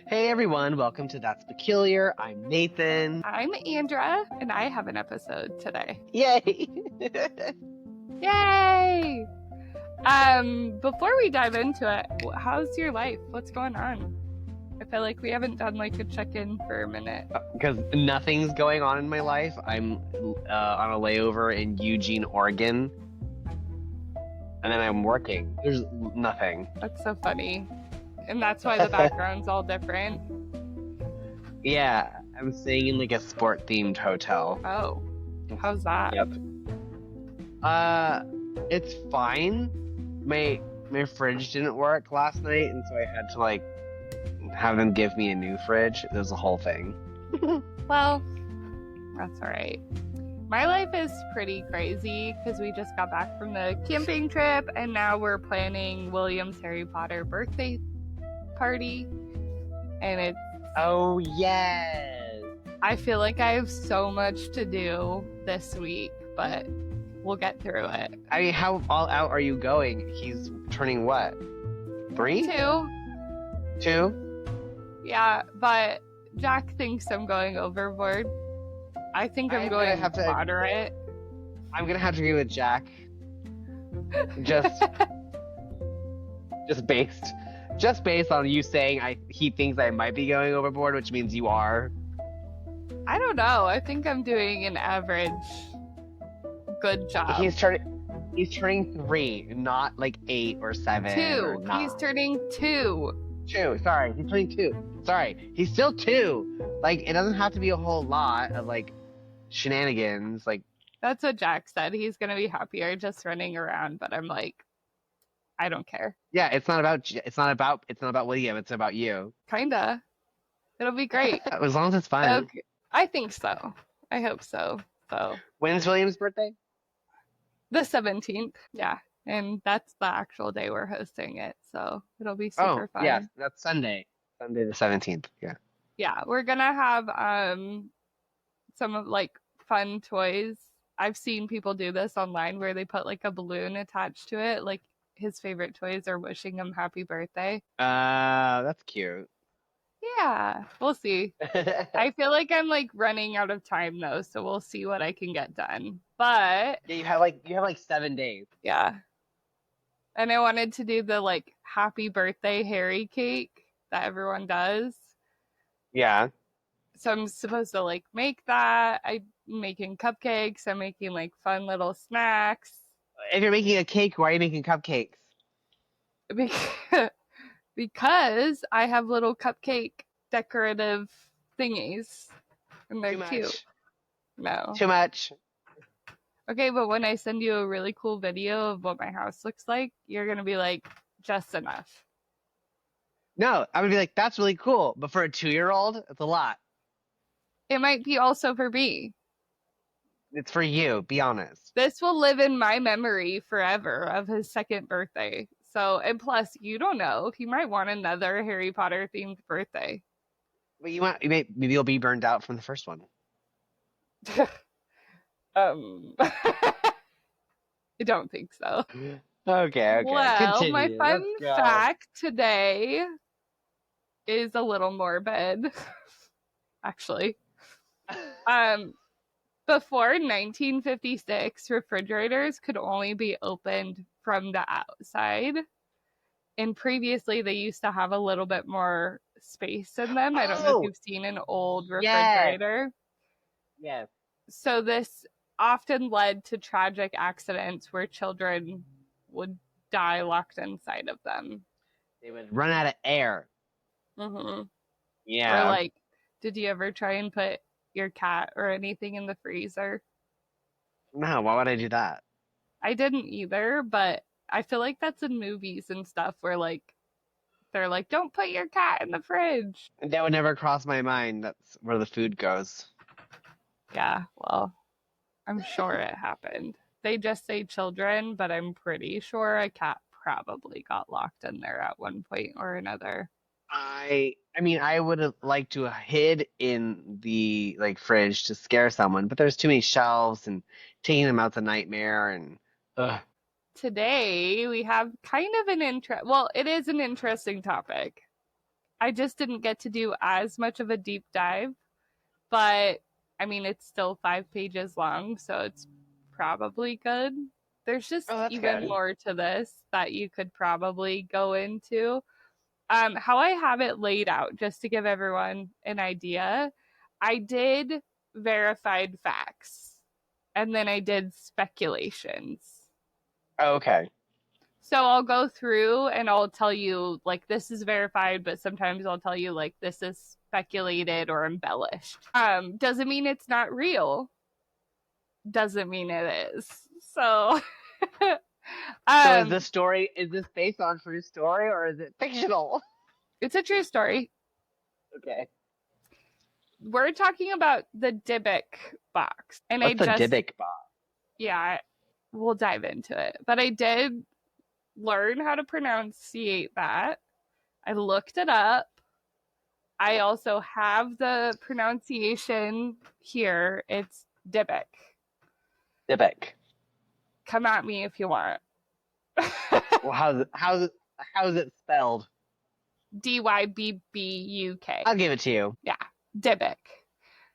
Hey everyone, welcome to That's Peculiar. I'm Nathan. I'm Andra, and I have an episode today. Yay! Yay! Before we dive into it, how's your life? What's going on? I feel like we haven't done like a check-in for a minute. Because nothing's going on in my life. I'm on a layover in Eugene, Oregon. And then I'm working. There's nothing. That's so funny. And that's why the background's all different. Yeah, I'm staying in like a sport-themed hotel. Oh, how's that? Yep. It's fine. My fridge didn't work last night, and so I had to like have them give me a new fridge. It was a whole thing. Well, that's all right. My life is pretty crazy because we just got back from the camping trip, and now we're planning William's Harry Potter birthday party, and it's Oh yes. I feel like I have so much to do this week, but we'll get through it. I mean, how all out are you going? He's turning what? 3? 2? 2? Yeah, but Jack thinks I'm going overboard. I think I'm going moderate. I'm gonna have to agree with Jack. Just based on you saying he thinks I might be going overboard, which means you are. I don't know. I think I'm doing an average good job. He's turning 3, not like 8 or 7. 2. Or 9. He's turning 2. 2. Sorry, he's turning 2. Sorry, he's still 2. Like, it doesn't have to be a whole lot of like shenanigans. Like, that's what Jack said. He's gonna be happier just running around, but I'm like, I don't care. yeah, it's not about William. It's about you. Kinda. It'll be great. As long as it's fun. Okay. I think so. I hope so. So. When's William's birthday? The 17th. Yeah. And that's the actual day we're hosting it. So it'll be super fun. Yeah, that's Sunday. Sunday the 17th. Yeah. Yeah, we're gonna have some of like fun toys. I've seen people do this online where they put like a balloon attached to it. Like his favorite toys are wishing him happy birthday. That's cute. Yeah, we'll see. I feel like I'm like running out of time though, so we'll see what I can get done. But yeah, you have like 7 days. Yeah. And I wanted to do the like happy birthday Harry cake that everyone does. Yeah. So I'm supposed to like make that. I'm making cupcakes. I'm making like fun little snacks. If you're making a cake, why are you making cupcakes? Because I have little cupcake decorative thingies. And they're cute. No. Too much. Okay, but when I send you a really cool video of what my house looks like, you're going to be like, just enough. No, I'm going to be like, that's really cool. But for a 2-year-old, it's a lot. It might be also for me. It's for you, be honest. This will live in my memory forever of his 2nd birthday. So, and plus, you don't know. He might want another Harry Potter themed birthday. But maybe you'll be burned out from the first one. I don't think so. Okay. Well, continue. my fun fact today is a little morbid, actually. Before 1956, refrigerators could only be opened from the outside. And previously, they used to have a little bit more space in them. I don't know if you've seen an old refrigerator. Yes. So this often led to tragic accidents where children would die locked inside of them. They would run out of air. Mm-hmm. Yeah. Or like, did you ever try and put your cat or anything in the freezer? No, why would I do that? I didn't either, but I feel like that's in movies and stuff where like they're like, don't put your cat in the fridge. That would never cross my mind. That's where the food goes. Yeah, well, I'm sure it happened. They just say children, but I'm pretty sure a cat probably got locked in there at one point or another. I mean, I would have liked to have hid in the like fridge to scare someone, but there's too many shelves and taking them out's a nightmare. And today we have kind of an well, it is an interesting topic. I just didn't get to do as much of a deep dive, but I mean, it's still 5 pages long, so it's probably good. There's just even more to this that you could probably go into. How I have it laid out, just to give everyone an idea, I did verified facts and then I did speculations. Oh, okay. So I'll go through and I'll tell you, like, this is verified, but sometimes I'll tell you, like, this is speculated or embellished. Doesn't mean it's not real. Doesn't mean it is. So, so is this based on true story or is it fictional? It's a true story. Okay. We're talking about the Dybbuk Box. And What's the Dybbuk Box? Yeah, we'll dive into it. But I did learn how to pronunciate that. I looked it up. I also have the pronunciation here. It's Dybbuk. Dybbuk. Come at me if you want. Well, how's it spelled? Dybbuk. I'll give it to you. Yeah, Dybbuk.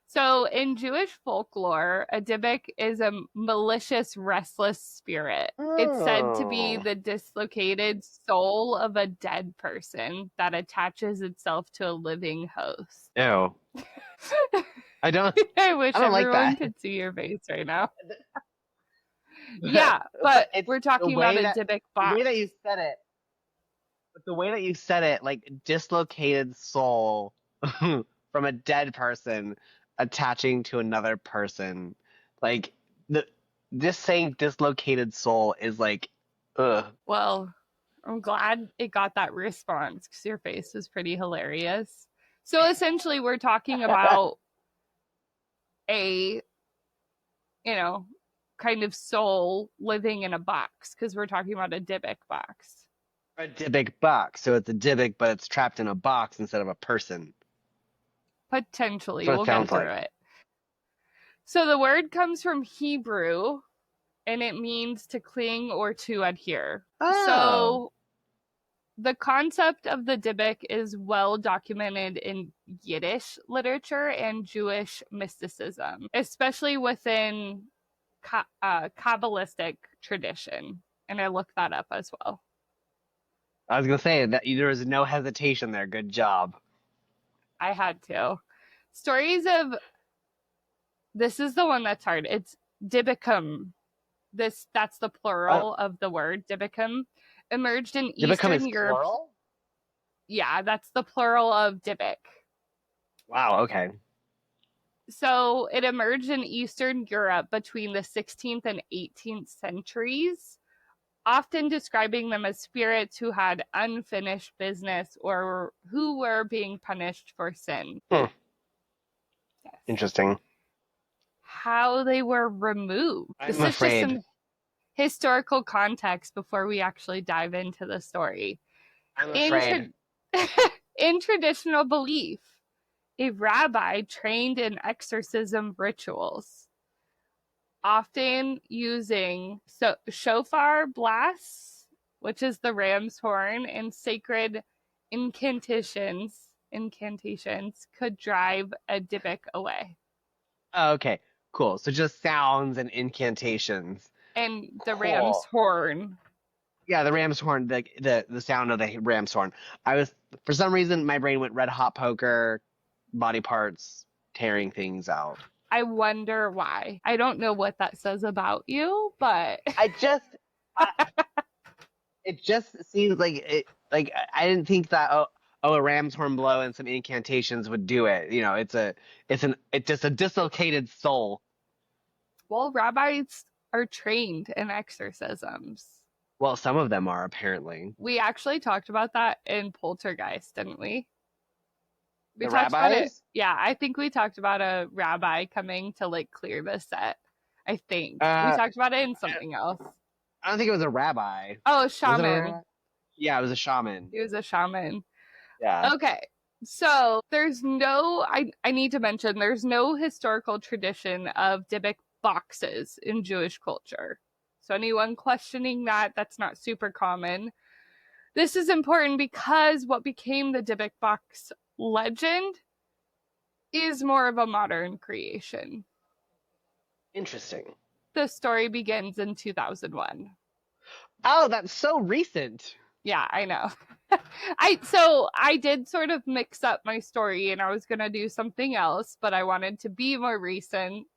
So in Jewish folklore, a Dybbuk is a malicious, restless spirit. Oh. It's said to be the dislocated soul of a dead person that attaches itself to a living host. Ew. I wish everyone like could see your face right now. Yeah, but we're talking about a Dybbuk box. The way that you said it, like dislocated soul from a dead person attaching to another person, like this saying dislocated soul is like, ugh. Well, I'm glad it got that response because your face was pretty hilarious. So essentially, we're talking about a, kind of soul living in a box because we're talking about a Dybbuk box. A Dybbuk box. So it's a Dybbuk, but it's trapped in a box instead of a person. Potentially. We'll get through it. So the word comes from Hebrew, and it means to cling or to adhere. Oh. So the concept of the Dybbuk is well documented in Yiddish literature and Jewish mysticism, especially within Kabbalistic tradition. And I looked that up as well. I was going to say that there was no hesitation there. Good job. I had to. Stories of... This is the one that's hard. It's Dybbukum. That's the plural of the word Dybbukum. Emerged in Eastern Europe. Plural? Yeah, that's the plural of Dybbuk. Wow, okay. So it emerged in Eastern Europe between the 16th and 18th centuries, often describing them as spirits who had unfinished business or who were being punished for sin. Yes. Interesting. How they were removed. This is just some historical context before we actually dive into the story. I'm afraid. In traditional belief, a rabbi trained in exorcism rituals, often using shofar blasts, which is the ram's horn, and sacred incantations could drive a Dybbuk away. Oh, okay, cool. So just sounds and incantations. And the ram's horn. Yeah, the ram's horn, the sound of the ram's horn. For some reason, my brain went red hot poker, body parts, tearing things out. I wonder why. I don't know what that says about you, but it just seems like it. Like I didn't think that. A ram's horn blow and some incantations would do it. It's just a dislocated soul. Well, rabbis are trained in exorcisms. Well, some of them are, apparently. We actually talked about that in Poltergeist, didn't we? The rabbis? Yeah, I think we talked about a rabbi coming to clear the set. I think we talked about it in something else. I don't think it was a rabbi. Oh, shaman. Yeah, it was a shaman. He was a shaman. Yeah. Okay. So there's I need to mention there's no historical tradition of Dybbuk boxes in Jewish culture. So anyone questioning that's not super common. This is important because what became the Dybbuk Box legend is more of a modern creation. Interesting. The story begins in 2001. Oh, that's so recent. Yeah, I know. I did sort of mix up my story, and I was going to do something else, but I wanted to be more recent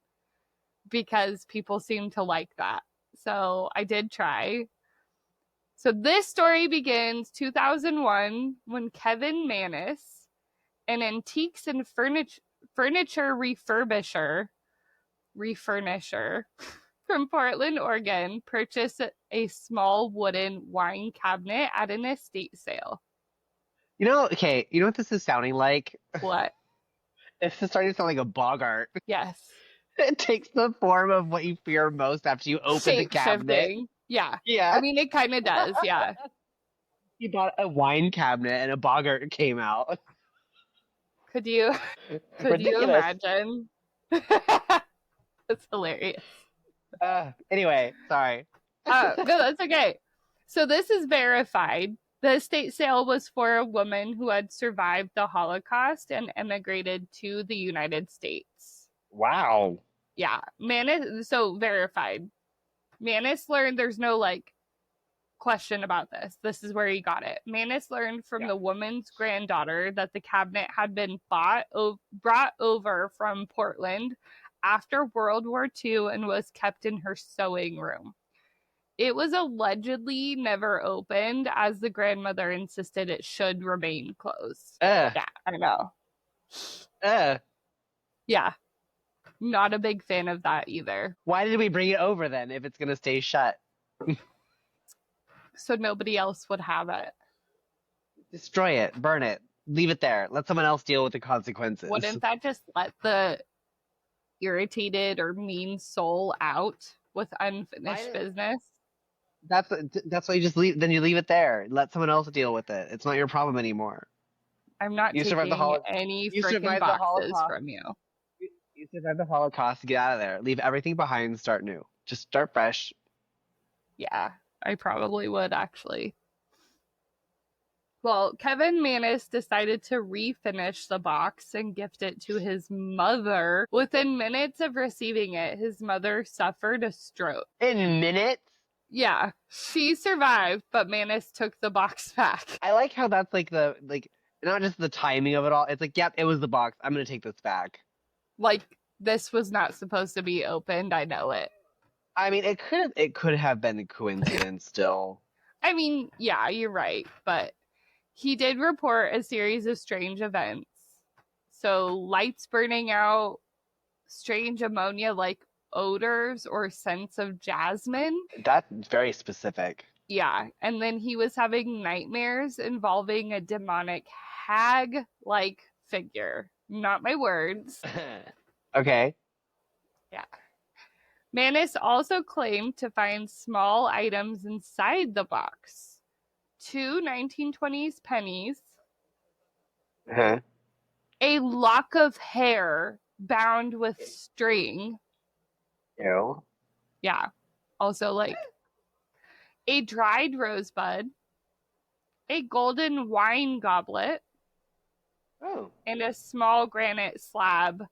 because people seem to like that. So I did try. So this story begins 2001 when Kevin Manis, an antiques and furniture refurnisher from Portland, Oregon, purchased a small wooden wine cabinet at an estate sale. Okay, you know what this is sounding like? What? This is starting to sound like a bogart. Yes. It takes the form of what you fear most after you open the cabinet. Shape-shifting. Yeah. Yeah. I mean, it kind of does, yeah. You bought a wine cabinet and a bogart came out. Could you imagine? That's hilarious. Anyway, sorry. No, that's okay. So this is verified. The estate sale was for a woman who had survived the Holocaust and emigrated to the United States. Wow. Yeah. So verified. Manis learned, there's no question about this. This is where he got it. Manis learned from the woman's granddaughter that the cabinet had been brought over from Portland after World War II and was kept in her sewing room. It was allegedly never opened, as the grandmother insisted it should remain closed. Yeah, I know. Yeah. Not a big fan of that either. Why did we bring it over then if it's going to stay shut? So nobody else would have it. Destroy it. Burn it. Leave it there. Let someone else deal with the consequences. Wouldn't that just let the irritated or mean soul out with unfinished business? That's why you just leave. Then you leave it there. Let someone else deal with it. It's not your problem anymore. I'm not taking any freaking boxes from you. You survived the Holocaust. Get out of there. Leave everything behind. Start new. Just start fresh. Yeah, I probably would actually. Well, Kevin Manis decided to refinish the box and gift it to his mother. Within minutes of receiving it, his mother suffered a stroke. In minutes? Yeah, she survived, but Manis took the box back. I like how that's not just the timing of it all. It's yep, it was the box. I'm going to take this back. This was not supposed to be opened. I know it. I mean, it could have been a coincidence still. I mean, yeah, you're right, but he did report a series of strange events. So lights burning out, strange ammonia-like odors or scents of jasmine. That's very specific. Yeah, and then he was having nightmares involving a demonic hag-like figure. Not my words. Okay. Yeah. Manis also claimed to find small items inside the box. 2 1920s pennies. Uh-huh. A lock of hair bound with string. Ew. Yeah. Also, a dried rosebud, a golden wine goblet, and a small granite slab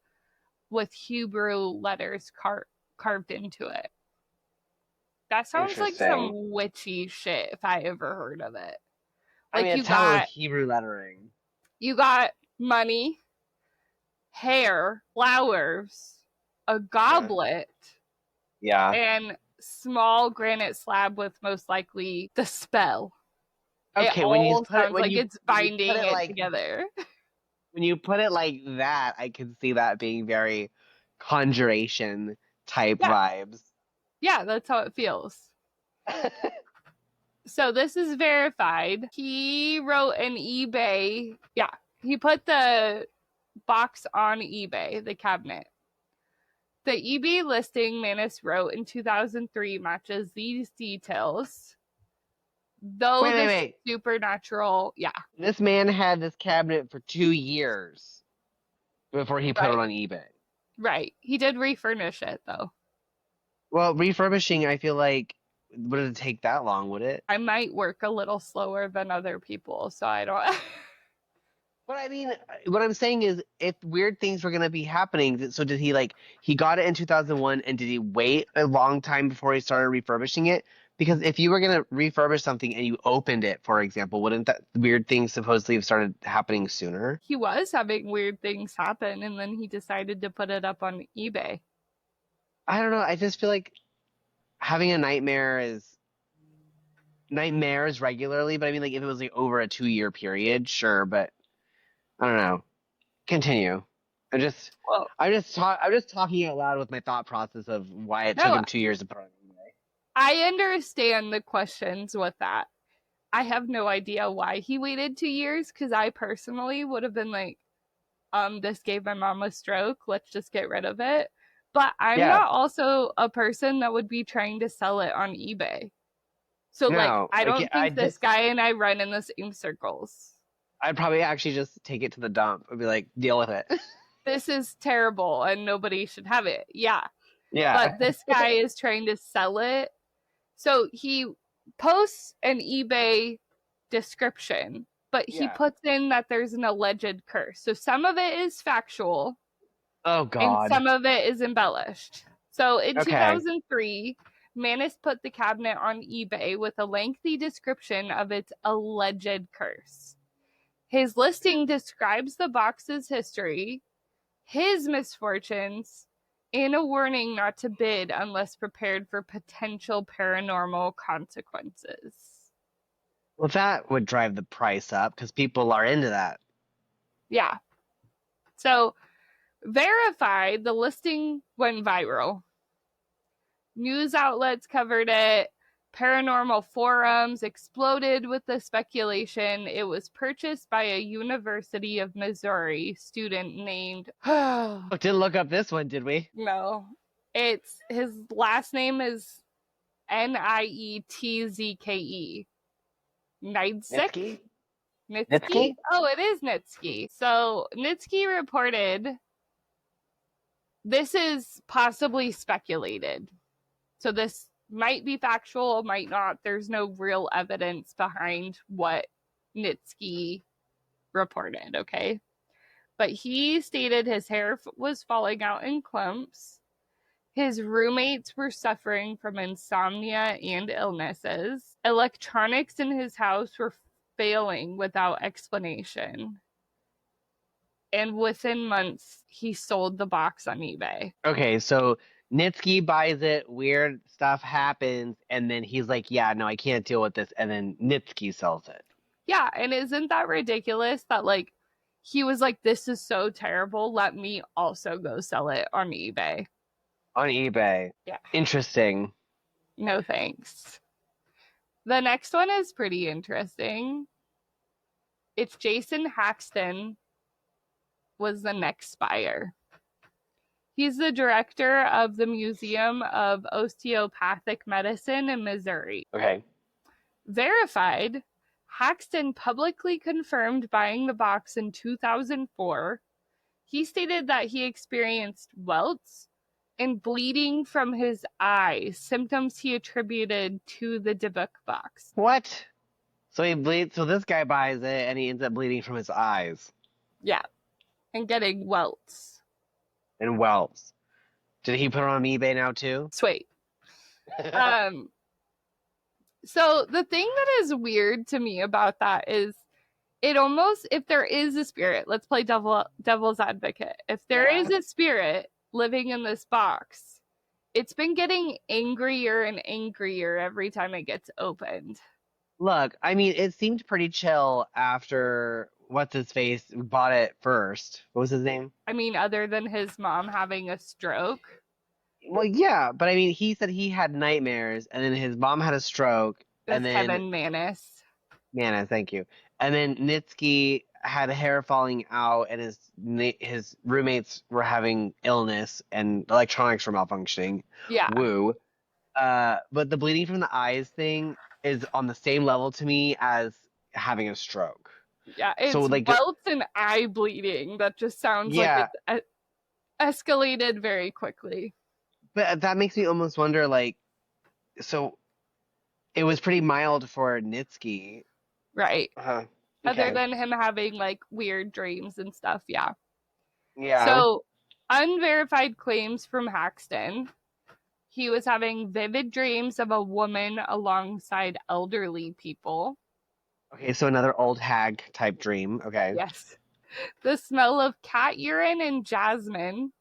with Hebrew letters carved into it. That sounds like some witchy shit if I ever heard of it. You got Hebrew lettering. You got money, hair, flowers, a goblet, and small granite slab with most likely the spell. Okay, it's binding it together. When you put it like that, I can see that being very conjuration type vibes. Yeah, that's how it feels. So this is verified. He wrote an eBay. Yeah, he put the box on eBay, the cabinet. The eBay listing Manis wrote in 2003 matches these details. Though wait. Supernatural, This man had this cabinet for 2 years before he put it on eBay. Right. He did refurnish it, though. Well, refurbishing, I feel like wouldn't take that long, would it? I might work a little slower than other people, so I don't. But I mean, what I'm saying is, if weird things were gonna be happening, so did he he got it in 2001, and did he wait a long time before he started refurbishing it? Because if you were gonna refurbish something and you opened it, for example, wouldn't that weird things supposedly have started happening sooner? He was having weird things happen, and then he decided to put it up on eBay. I don't know. I just feel like having a nightmares regularly, but I mean, like if it was like over a 2 year period, sure, but I don't know. Continue. I'm just Well, I'm just talking out loud with my thought process of why it took no, him 2 years to put on eBay. I understand the questions with that. I have no idea why he waited 2 years, because I personally would have been like, this gave my mom a stroke, let's just get rid of it. But I'm Yeah, not also a person that would be trying to sell it on eBay. So, like, no, I don't I think this just guy and I run in the same circles. I'd probably actually just take it to the dump and be like, deal with it. This is terrible and nobody should have it. Yeah. Yeah, But this guy is trying to sell it. So he posts an eBay description, but he yeah. puts in that there's an alleged curse. So some of it is factual Oh and God. some of it is embellished. So in Okay. 2003, Manis put the cabinet on eBay with a lengthy description of its alleged curse. His listing describes the box's history, his misfortunes, and a warning not to bid unless prepared for potential paranormal consequences. Well, that would drive the price up because people are into that. Yeah. So, verified, the listing went viral. News outlets covered it. Paranormal forums exploded with the speculation. It was purchased by a University of Missouri student named Oh, didn't look up this one, did we? no. It's his last name is Nietzke. Nidzik? Nitsky? Nitsky? Oh, it is Nitsky. So Nitsky reported this is possibly speculated. So this might be factual, might not. There's no real evidence behind what Nitsky reported, okay? But he stated his hair was falling out in clumps. His roommates were suffering from insomnia and illnesses. Electronics in his house were failing without explanation. And within months, he sold the box on eBay. Okay, so Nitsky buys it, weird stuff happens, and then he's like, yeah, no, I can't deal with this, and then Nitsky sells it. Yeah, and isn't that ridiculous that, like, he was like, this is so terrible, let me also go sell it on eBay. On eBay. Yeah. Interesting. No thanks. The next one is pretty interesting. It's Jason Haxton was the next buyer. He's the director of the Museum of Osteopathic Medicine in Missouri. Okay. Verified, Haxton publicly confirmed buying the box in 2004. He stated that he experienced welts and bleeding from his eyes, symptoms he attributed to the Dybbuk Box. What? So he bleeds. So this guy buys it, and he ends up bleeding from his eyes Yeah, and getting welts. and welts. Did he put it on eBay now too? Sweet. So the thing that is weird to me about that is it almost, if there is a spirit, let's play devil's advocate. If there is a spirit living in this box, it's been getting angrier and angrier every time it gets opened. Look, I mean, it seemed pretty chill after what's his face bought it first. What was his name? I mean, other than his mom having a stroke. Well, yeah, but I mean, he said he had nightmares, and then his mom had a stroke, and then Kevin Manis. Manis, thank you, and then Nitsky had hair falling out, and his roommates were having illness, and electronics were malfunctioning. Yeah. Woo. But the bleeding from the eyes thing is on the same level to me as having a stroke. Yeah, it's So, like, welts and eye bleeding. That just sounds like it escalated very quickly. But that makes me almost wonder, like, so it was pretty mild for Nitsky. Right. Other Okay. than him having like weird dreams and stuff, yeah. Yeah. So, unverified claims from Haxton. He was having vivid dreams of a woman alongside elderly people. Okay, so another old hag type dream. Okay. Yes. The smell of cat urine and jasmine.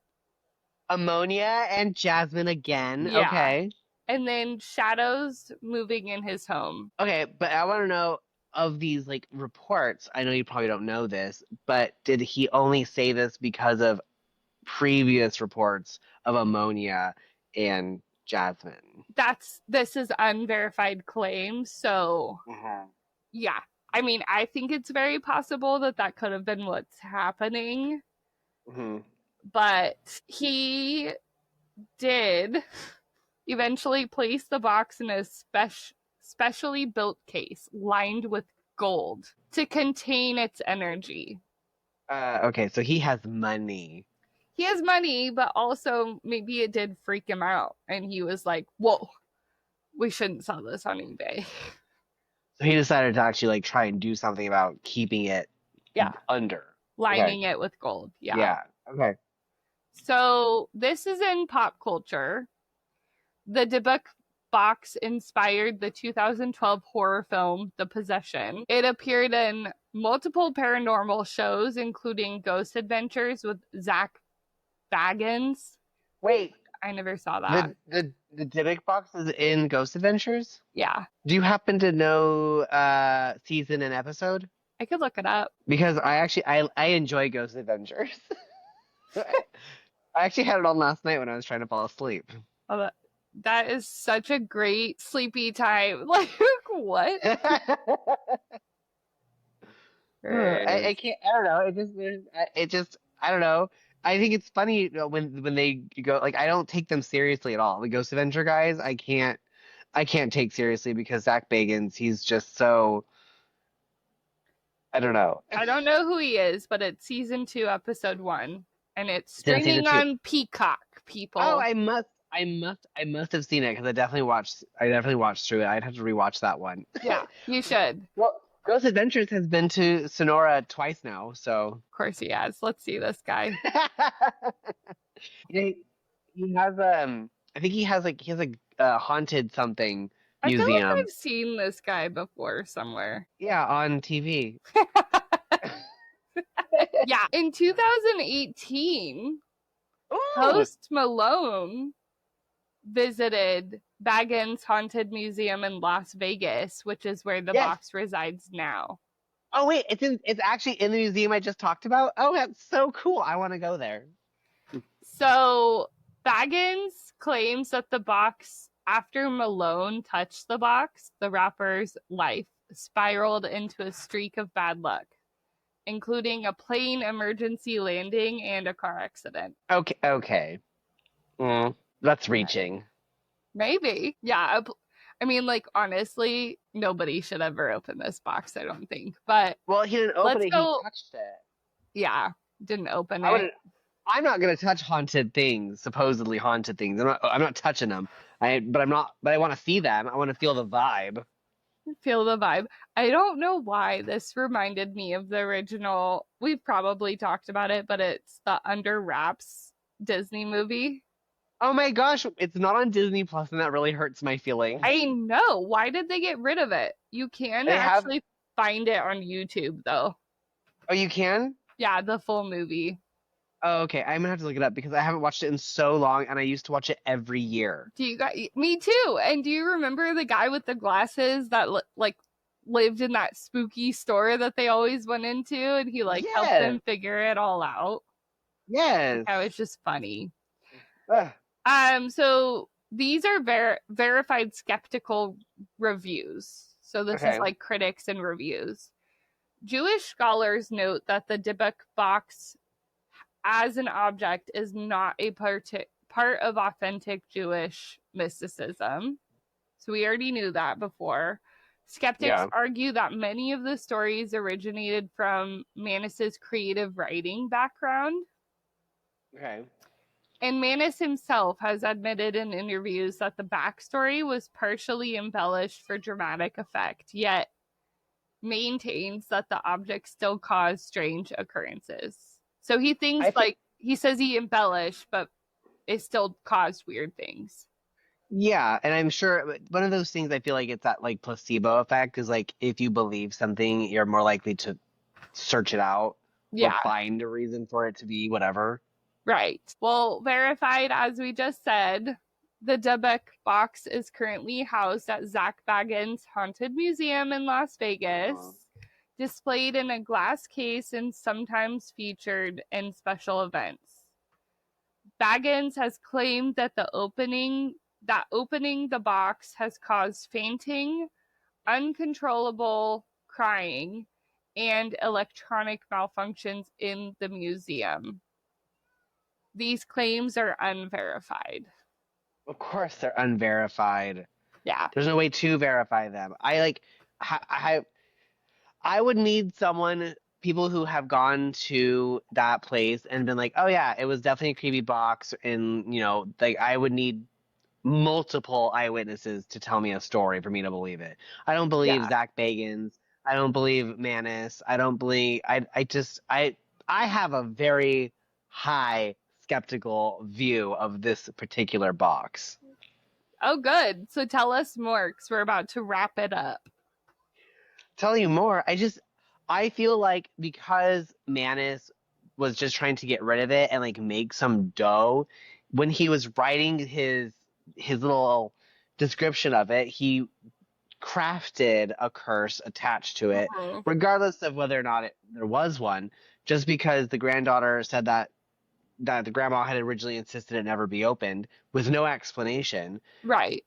Ammonia and Jasmine again. Yeah. Okay. And then shadows moving in his home. Okay, but I want to know of these like reports. I know you probably don't know this, but did he only say this because of previous reports of ammonia and Jasmine? This is unverified claims, so yeah. I mean, I think it's very possible that could have been what's happening. But he did eventually place the box in a specially built case lined with gold to contain its energy. Okay, so he has money. He has money, but also maybe it did freak him out. And he was like, whoa, we shouldn't sell this on eBay. So he decided to actually like try and do something about keeping it under. Lining it with gold. Yeah. Yeah. Okay. So this is in pop culture. The Dybbuk Box inspired the 2012 horror film The Possession. It appeared in multiple paranormal shows, including Ghost Adventures with Zach Baggins. Wait, I never saw that. The Dybbuk Box is in Ghost Adventures? Yeah. Do you happen to know season and episode? I could look it up. Because I enjoy Ghost Adventures. I actually had it on last night when I was trying to fall asleep. Oh, that is such a great sleepy time. Like, what? I can't. I don't know. I don't know. I think it's funny when they go like I don't take them seriously at all. The Ghost Adventure guys, I can't take seriously because Zach Bagans, he's just so. I don't know. I don't know who he is, but it's season 2, episode 1, and it's streaming on Peacock. People. Oh, I must have seen it because I definitely watched through it. I'd have to rewatch that one. Yeah, you should. Well, Ghost Adventures has been to Sonora twice now, so. Of course he has. Let's see this guy. He has I think he has a haunted something museum. I feel like I've seen this guy before somewhere. Yeah, on TV. Yeah, in 2018, Ooh. Post Malone visited Baggins Haunted Museum in Las Vegas, which is where the box resides now. Oh wait, it's actually in the museum I just talked about? Oh, that's so cool. I want to go there. So Baggins claims that the box, after Malone touched the box, the rapper's life spiraled into a streak of bad luck, including a plane emergency landing and a car accident. Okay. That's reaching. Maybe. Yeah. I mean, like, honestly, nobody should ever open this box, I don't think. But well, he didn't open it, he touched it. Yeah, didn't open it. I'm not gonna touch haunted things, supposedly haunted things. I'm not touching them. But I want to see them. I want to feel the vibe. Feel the vibe. I don't know why this reminded me of the original. We've probably talked about it, but it's the Under Wraps Disney movie. Oh my gosh, it's not on Disney Plus, and that really hurts my feelings. I know. Why did they get rid of it? You can actually find it on YouTube, though. Oh, you can? Yeah, the full movie. Oh, okay. I'm gonna have to look it up because I haven't watched it in so long, and I used to watch it every year. Me too. And do you remember the guy with the glasses that lived in that spooky store that they always went into, and he helped them figure it all out? Yes. That was just funny. So these are verified skeptical reviews. So this is like critics and reviews. Jewish scholars note that the Dybbuk Box as an object is not a part of authentic Jewish mysticism. So we already knew that before. Skeptics argue that many of the stories originated from Manus's creative writing background. Okay. And Manus himself has admitted in interviews that the backstory was partially embellished for dramatic effect, yet maintains that the object still caused strange occurrences. So he thinks he says he embellished, but it still caused weird things. Yeah, and I'm sure one of those things I feel like it's that like placebo effect is like if you believe something, you're more likely to search it out or find a reason for it to be whatever. Right. Well, verified, as we just said, the Dybbuk Box is currently housed at Zak Bagans' Haunted Museum in Las Vegas, displayed in a glass case and sometimes featured in special events. Bagans has claimed that opening the box has caused fainting, uncontrollable crying, and electronic malfunctions in the museum. These claims are unverified. Of course they're unverified. Yeah. There's no way to verify them. I would need people who have gone to that place and been like, oh yeah, it was definitely a creepy box. And, like I would need multiple eyewitnesses to tell me a story for me to believe it. I don't believe Zak Bagans. I don't believe Manus. I don't believe, I have a very high skeptical view of this particular box. Oh, good. So tell us more, because we're about to wrap it up. Tell you more. I feel like because Manus was just trying to get rid of it and like make some dough, when he was writing his little description of it, he crafted a curse attached to it, regardless of whether or not there was one, just because the granddaughter said that the grandma had originally insisted it never be opened with no explanation. Right.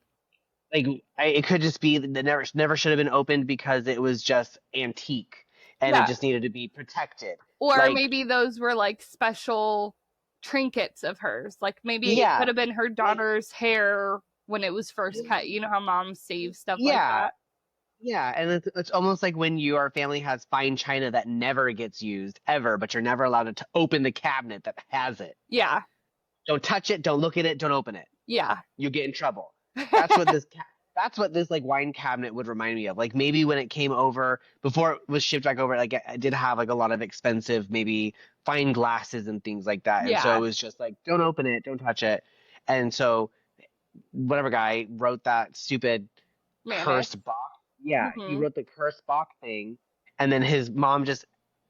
Like it could just be that never should have been opened because it was just antique and it just needed to be protected. Or maybe those were like special trinkets of hers. Like maybe it could have been her daughter's hair when it was first cut. You know how moms save stuff like that? Yeah, and it's almost like when your family has fine china that never gets used ever, but you're never allowed to open the cabinet that has it. Yeah. Don't touch it, don't look at it, don't open it. Yeah. You get in trouble. That's what this like wine cabinet would remind me of. Like maybe when it came over, before it was shipped back over, like it did have like a lot of expensive, maybe fine glasses and things like that. And so it was just like, don't open it, don't touch it. And so whatever guy wrote that stupid cursed box. Yeah, he wrote the cursed box thing. And then his mom just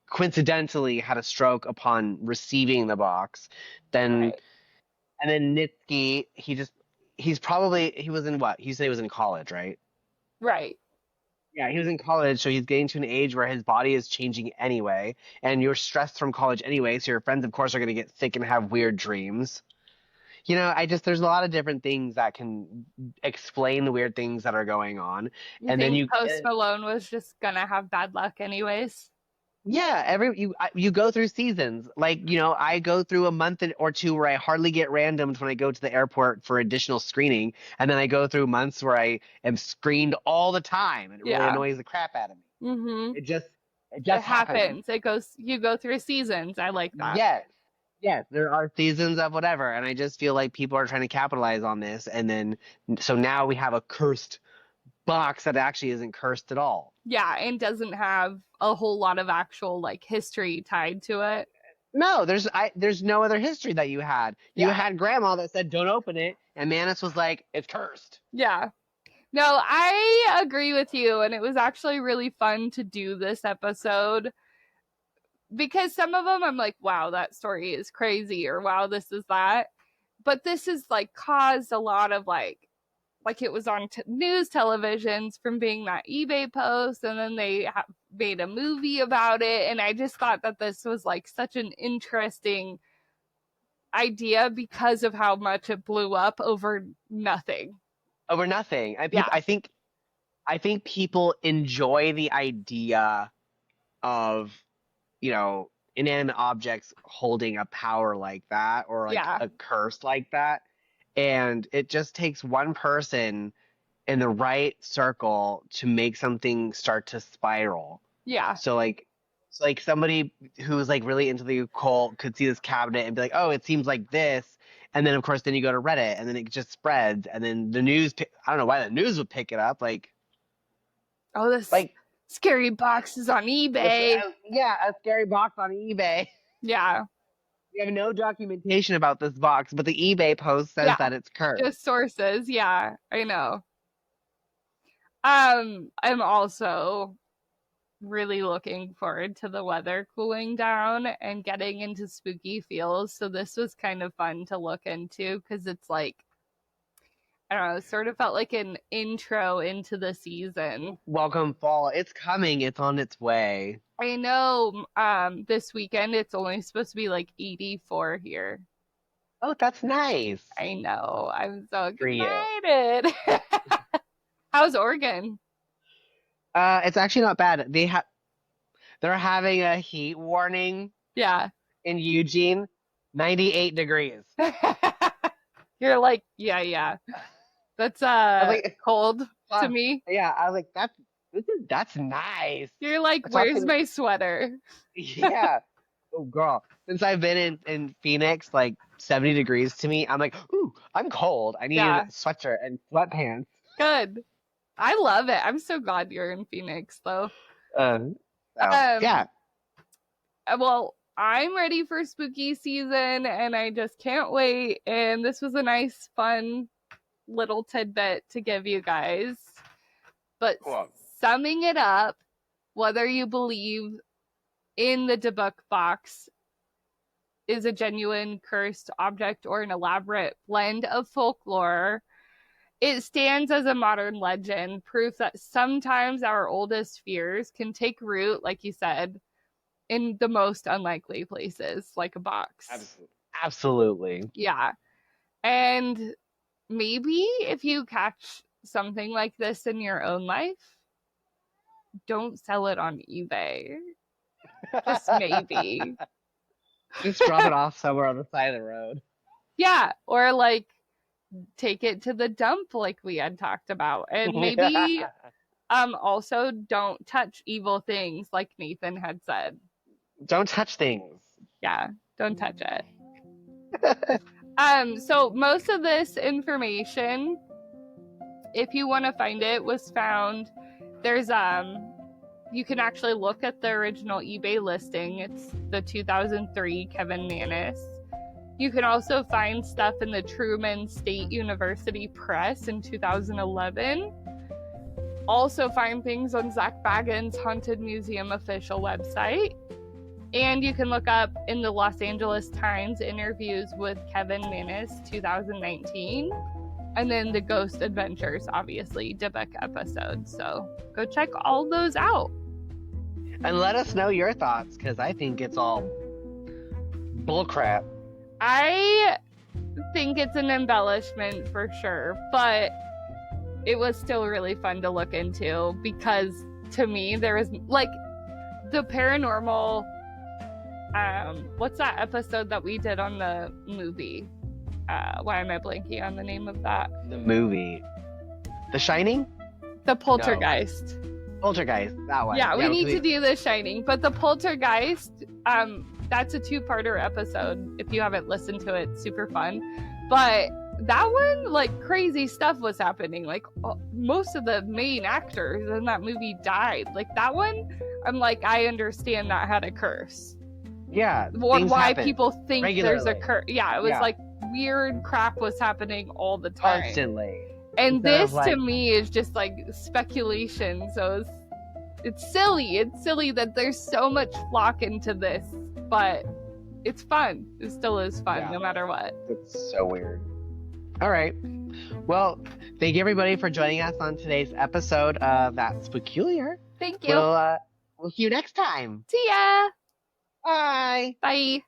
coincidentally had a stroke upon receiving the box. And then Nitsky, he was in what? He said he was in college, right? Right. Yeah, he was in college, so he's getting to an age where his body is changing anyway, and you're stressed from college anyway, so your friends, of course, are going to get sick and have weird dreams. There's a lot of different things that can explain the weird things that are going on. Then Post Malone was just going to have bad luck anyways? Yeah, you go through seasons. Like, I go through a month or two where I hardly get randomed when I go to the airport for additional screening, and then I go through months where I am screened all the time, and it really annoys the crap out of me. Mm-hmm. It just happens. You go through seasons. I like that. Yes, there are seasons of whatever, and I just feel like people are trying to capitalize on this, and then so now we have a cursed box that actually isn't cursed at all. Yeah, and doesn't have a whole lot of actual like history tied to it. No, there's no other history that you had. You had grandma that said don't open it, and Manus was like, it's cursed. Yeah. No, I agree with you, and it was actually really fun to do this episode because some of them I'm like, wow, that story is crazy, or wow, this is that. But this has like caused a lot of like it was on news televisions from being that eBay post, and then they made a movie about it, and I just thought that this was like such an interesting idea because of how much it blew up over nothing. I think people enjoy the idea of inanimate objects holding a power like that, or like a curse like that. And it just takes one person in the right circle to make something start to spiral. Yeah. So like So like somebody who's like really into the occult could see this cabinet and be like, oh, it seems like this. And then of course then you go to Reddit and then it just spreads and then the news I don't know why the news would pick it up Oh, this like scary box is on eBay. yeah, a scary box on eBay. Yeah. We have no documentation about this box, but the eBay post says that it's cursed. Just sources. Yeah, I know. I'm also really looking forward to the weather cooling down and getting into spooky feels. So this was kind of fun to look into because it's like, I don't know, it sort of felt like an intro into the season. Welcome fall. It's coming. It's on its way. I know this weekend it's only supposed to be like 84 here. Oh, that's nice. I know. I'm so excited. How's Oregon? It's actually not bad. They're having a heat warning. Yeah. In Eugene, 98 degrees. You're like, yeah. That's like, cold to me. Yeah, I was like, that's nice. You're like, where's my sweater? Yeah. Oh, girl. Since I've been in Phoenix, like 70 degrees to me, I'm like, ooh, I'm cold. I need a sweatshirt and sweatpants. Good. I love it. I'm so glad you're in Phoenix, though. Yeah. Well, I'm ready for spooky season, and I just can't wait. And this was a nice, fun little tidbit to give you guys. But summing it up, whether you believe in the Dybbuk Box is a genuine cursed object or an elaborate blend of folklore, it stands as a modern legend, proof that sometimes our oldest fears can take root, like you said, in the most unlikely places, like a box. Absolutely. Yeah. And maybe if you catch something like this in your own life, don't sell it on eBay. Just maybe. Just drop it off somewhere on the side of the road. Yeah. Or like take it to the dump like we had talked about. And maybe also don't touch evil things like Nathan had said. Don't touch things. Yeah, don't touch it. So most of this information, if you want to find it, was found. There's you can actually look at the original eBay listing. It's the 2003 Kevin Mannis. You can also find stuff in the Truman State University Press in 2011. Also find things on Zach Bagans' Haunted Museum official website. And you can look up in the Los Angeles Times interviews with Kevin Mannis 2019. And then the Ghost Adventures, obviously, Dybbuk episodes. So go check all those out. And let us know your thoughts, because I think it's all bullcrap. I think it's an embellishment for sure, but it was still really fun to look into because to me there was like the paranormal what's that episode that we did on the movie? Why am I blanking on the name of that? The movie. The Shining? The Poltergeist. No. Poltergeist, that one. Yeah, we need to do The Shining. But the Poltergeist, that's a two-parter episode. If you haven't listened to it, super fun. But that one, like, crazy stuff was happening. Like, most of the main actors in that movie died. Like, that one, I'm like, I understand that had a curse. Yeah. Why people think regularly. There's a curse. Yeah, it was like weird crap was happening all the time. Constantly. And this to me is just like speculation. So it's silly. It's silly that there's so much flock into this, but it's fun. It still is fun no matter what. It's so weird. All right. Well, thank you everybody for joining us on today's episode of That's Peculiar. Thank you. We'll see you next time. See ya. Bye. Bye.